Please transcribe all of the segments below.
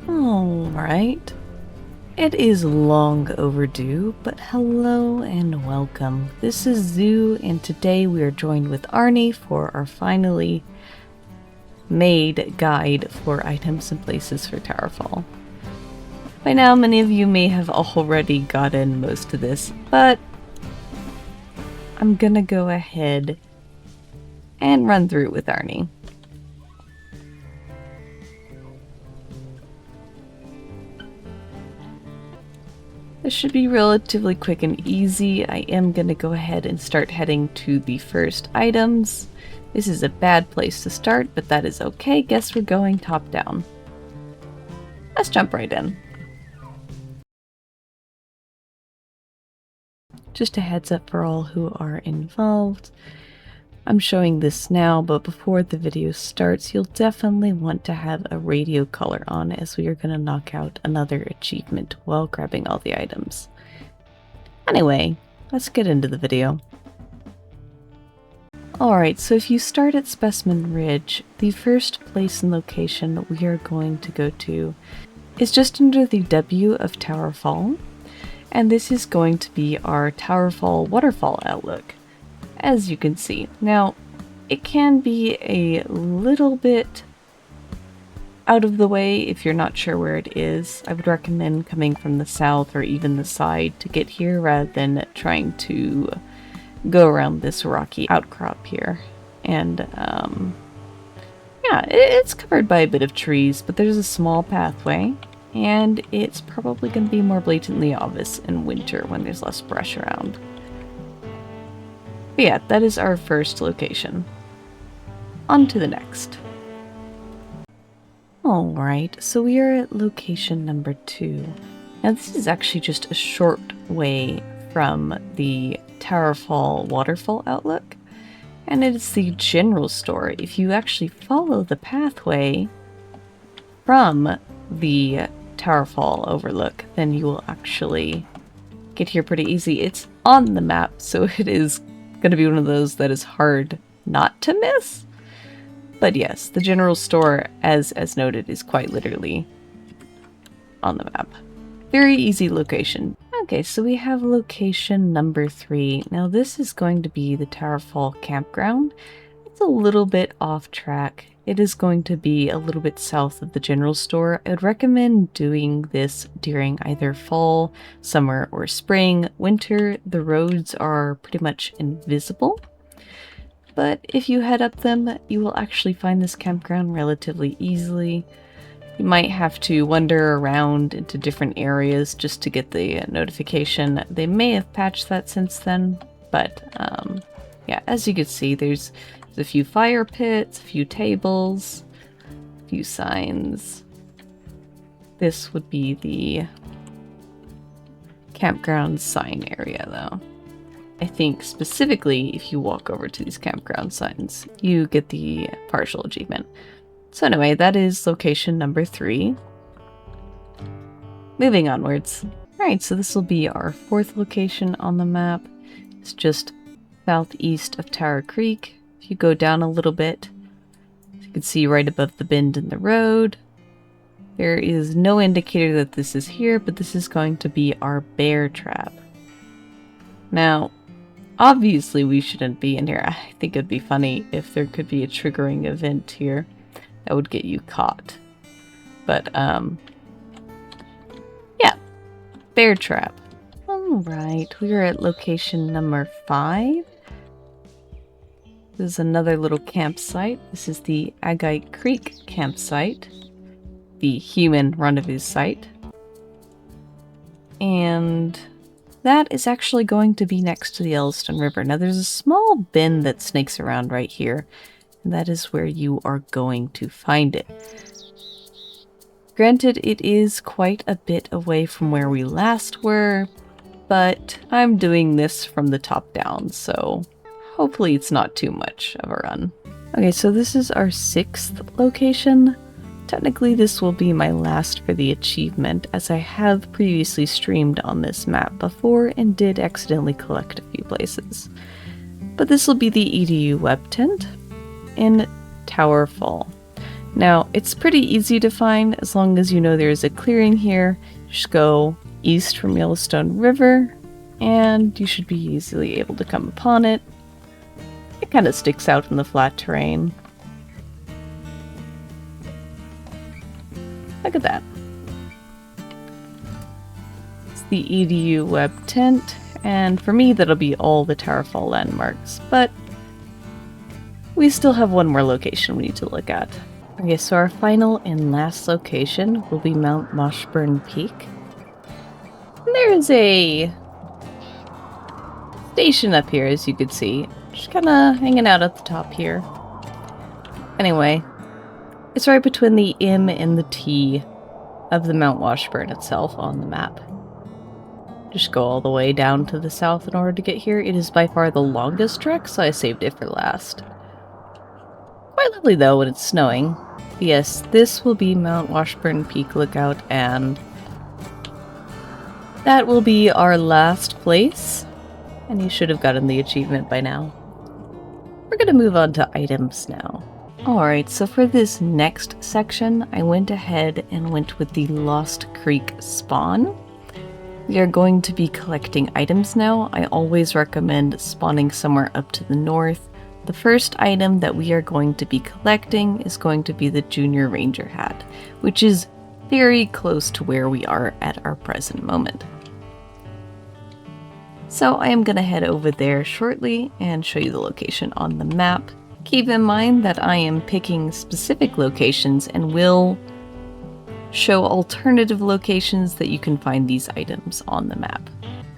Alright. It is long overdue, but hello and welcome. This is Zoo, and today we are joined with Arnie for our finally made guide for items and places for Towerfall. By now, many of you may have already gotten most of this, but I'm gonna go ahead and run through it with Arnie. This should be relatively quick and easy. I am going to go ahead and start heading to the first items. This is a bad place to start, but that is okay. Guess we're going top down. Let's jump right in. Just a heads up for all who are involved. I'm showing this now, but before the video starts, you'll definitely want to have a radio collar on, as we are going to knock out another achievement while grabbing all the items. Anyway, let's get into the video. Alright, so if you start at Specimen Ridge, the first place and location we are going to go to is just under the W of Towerfall, and this is going to be our Towerfall Waterfall outlook. As you can see. Now, it can be a little bit out of the way if you're not sure where it is. I would recommend coming from the south or even the side to get here rather than trying to go around this rocky outcrop here. And, yeah, it's covered by a bit of trees, but there's a small pathway, and it's probably going to be more blatantly obvious in winter when there's less brush around. But yeah, that is our first location. On to the next. Alright, so we are at location number 2. Now this is actually just a short way from the Towerfall Waterfall outlook, and it is the general store. If you actually follow the pathway from the Towerfall Overlook, then you will actually get here pretty easy. It's on the map, so it is going to be one of those that is hard not to miss. But yes, the general store, as noted, is quite literally on the map. Very easy location. Okay, so we have location number 3. Now this is going to be the Towerfall Campground. It's a little bit off track. It is going to be a little bit south of the general store. I would recommend doing this during either fall, summer, or spring. Winter, the roads are pretty much invisible. But if you head up them, you will actually find this campground relatively easily. You might have to wander around into different areas just to get the notification. They may have patched that since then, but yeah, as you can see, there's a few fire pits, a few tables, a few signs. This would be the campground sign area, though. I think specifically if you walk over to these campground signs, you get the partial achievement. So anyway, that is location number 3. Moving onwards. Alright, so this will be our 4th location on the map. It's just southeast of Tower Creek. If you go down a little bit, you can see right above the bend in the road. There is no indicator that this is here, but this is going to be our bear trap. Now, obviously we shouldn't be in here. I think it'd be funny if there could be a triggering event here that would get you caught. But, yeah. Bear trap. Alright, we are at location number 5. This is another little campsite. This is the Agate Creek campsite, the human rendezvous site. And that is actually going to be next to the Yellowstone River. Now there's a small bend that snakes around right here, and that is where you are going to find it. Granted, it is quite a bit away from where we last were, but I'm doing this from the top down, so hopefully it's not too much of a run. Okay, so this is our 6th location. Technically this will be my last for the achievement, as I have previously streamed on this map before and did accidentally collect a few places. But this will be the EDU Web Tent in Towerfall. Now, it's pretty easy to find as long as you know there's a clearing here. Just go east from Yellowstone River, and you should be easily able to come upon it. It kind of sticks out in the flat terrain. Look at that. It's the EDU Web Tent, and for me that'll be all the Towerfall landmarks, but we still have one more location we need to look at. Okay, so our final and last location will be Mount Washburn Peak. And there's a station up here, as you could see. Just kind of hanging out at the top here. Anyway, it's right between the M and the T of the Mount Washburn itself on the map. Just go all the way down to the south in order to get here. It is by far the longest trek, so I saved it for last. Quite lovely though when it's snowing. Yes, this will be Mount Washburn Peak Lookout, and that will be our last place. And you should have gotten the achievement by now. We're gonna move on to items now. Alright, so for this next section, I went ahead and went with the Lost Creek spawn. We are going to be collecting items now. I always recommend spawning somewhere up to the north. The first item that we are going to be collecting is going to be the Junior Ranger hat, which is very close to where we are at our present moment. So I am going to head over there shortly and show you the location on the map. Keep in mind that I am picking specific locations and will show alternative locations that you can find these items on the map.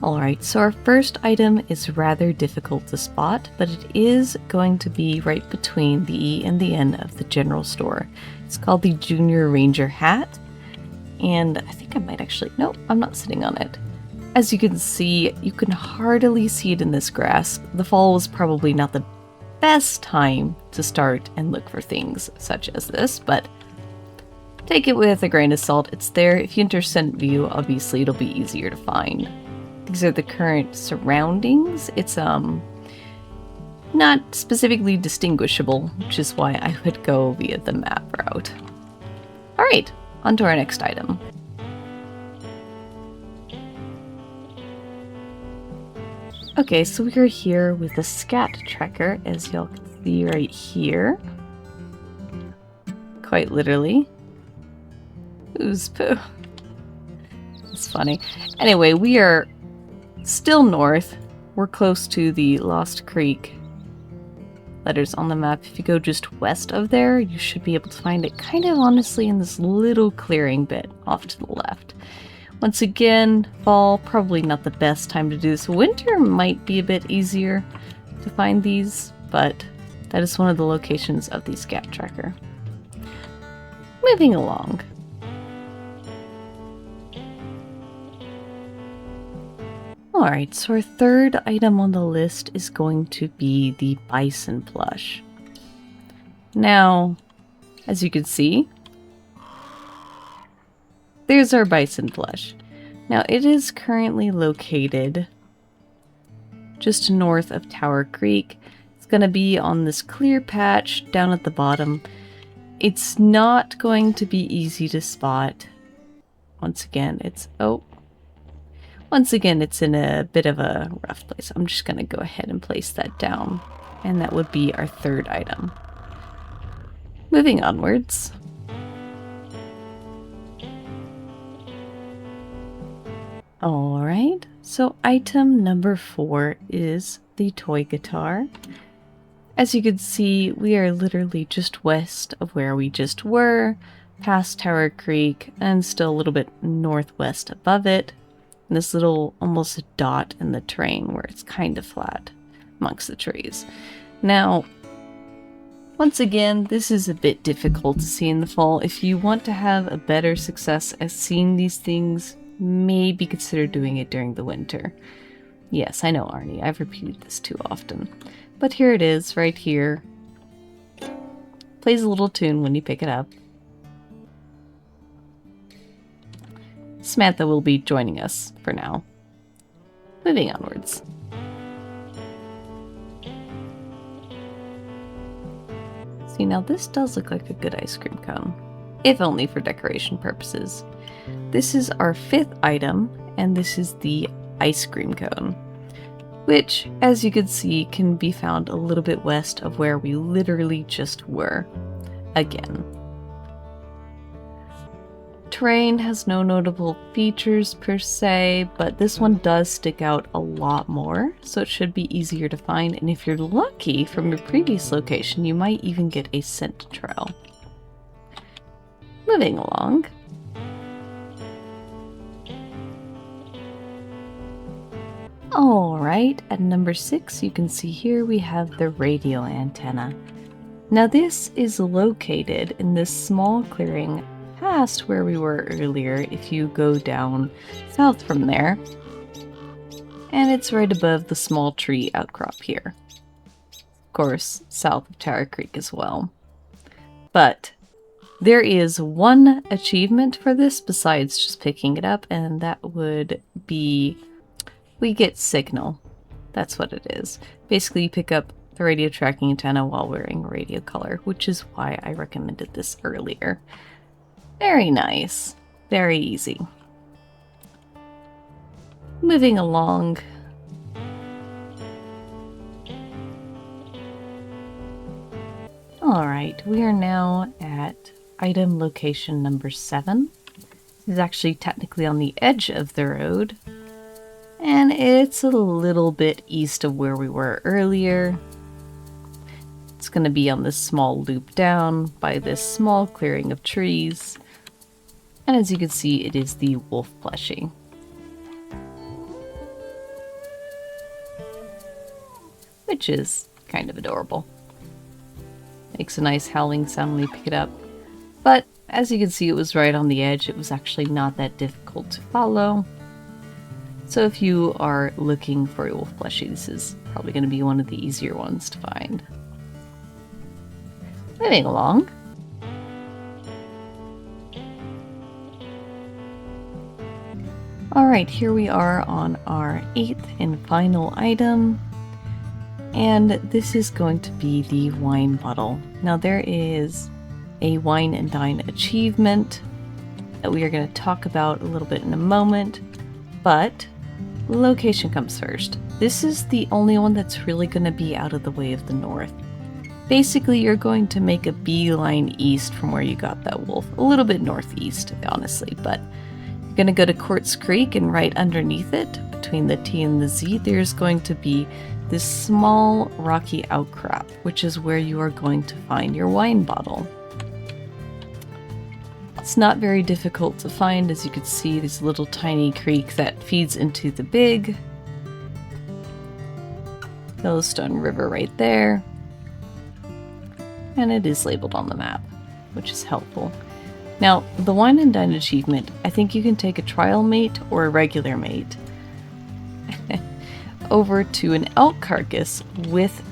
Alright, so our first item is rather difficult to spot, but it is going to be right between the E and the N of the general store. It's called the Junior Ranger hat, and I think I might actually... Nope, I'm not sitting on it. As you can see, you can hardly see it in this grass. The fall was probably not the best time to start and look for things such as this, but take it with a grain of salt. It's there. If you enter scent view, obviously it'll be easier to find. These are the current surroundings. It's not specifically distinguishable, which is why I would go via the map route. Alright, on to our next item. Okay, so we are here with the Scat tracker, as y'all can see right here. Quite literally. Ooze poo. It's funny. Anyway, we are still north. We're close to the Lost Creek letters on the map. If you go just west of there, you should be able to find it kind of honestly in this little clearing bit off to the left. Once again, fall, probably not the best time to do this. Winter might be a bit easier to find these, but that is one of the locations of the Scat tracker. Moving along. Alright, so our third item on the list is going to be the Bison plush. Now, as you can see, there's our Bison plush. Now, it is currently located just north of Tower Creek. It's going to be on this clear patch down at the bottom. It's not going to be easy to spot. Once again, it's in a bit of a rough place. I'm just going to go ahead and place that down. And that would be our third item. Moving onwards. Alright, so item number 4 is the toy guitar. As you can see, we are literally just west of where we just were, past Tower Creek, and still a little bit northwest above it. And this little almost dot in the terrain where it's kind of flat amongst the trees. Now, once again, this is a bit difficult to see in the fall. If you want to have a better success at seeing these things, maybe consider doing it during the winter. Yes, I know, Arnie, I've repeated this too often. But here it is, right here. Plays a little tune when you pick it up. Samantha will be joining us for now. Moving onwards. So See, now this does look like a good ice cream cone, if only for decoration purposes. This is our 5th item, and this is the ice cream cone, which, as you can see, can be found a little bit west of where we literally just were. Again. Terrain has no notable features per se, but this one does stick out a lot more, so it should be easier to find, and if you're lucky from your previous location, you might even get a scent trail. Moving along. Alright, at number 6 you can see here we have the radio antenna. Now this is located in this small clearing past where we were earlier if you go down south from there. And it's right above the small tree outcrop here. Of course, south of Tower Creek as well. But there is one achievement for this besides just picking it up, and that would be we get signal. That's what it is. Basically, you pick up the radio tracking antenna while wearing a radio collar, which is why I recommended this earlier. Very nice. Very easy. Moving along. Alright, we are now at item location number 7. This is actually technically on the edge of the road, and it's a little bit east of where we were earlier. It's going to be on this small loop down by this small clearing of trees. And as you can see, it is the wolf plushie. Which is kind of adorable. Makes a nice howling sound when you pick it up. But as you can see, it was right on the edge. It was actually not that difficult to follow. So if you are looking for a wolf plushie, this is probably going to be one of the easier ones to find. Moving along. Alright, here we are on our 8th and final item. And this is going to be the wine bottle. Now there is a wine and dine achievement that we are going to talk about a little bit in a moment. But location comes first. This is the only one that's really going to be out of the way of the north. Basically, you're going to make a beeline east from where you got that wolf. A little bit northeast, honestly, but you're going to go to Quartz Creek, and right underneath it, between the T and the Z, there's going to be this small rocky outcrop, which is where you are going to find your wine bottle. It's not very difficult to find. As you can see, there's a little tiny creek that feeds into the big Yellowstone River right there. And it is labeled on the map, which is helpful. Now, the wine and dine achievement, I think you can take a trial mate or a regular mate over to an elk carcass with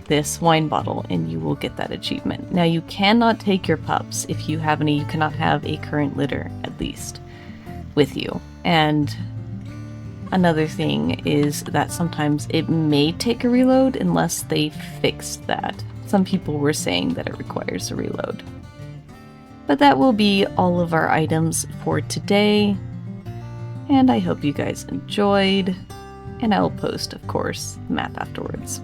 this wine bottle, and you will get that achievement. Now, you cannot take your pups if you have any. You cannot have a current litter, at least, with you. And another thing is that sometimes it may take a reload unless they fixed that. Some people were saying that it requires a reload. But that will be all of our items for today. And I hope you guys enjoyed. And I will post, of course, the map afterwards.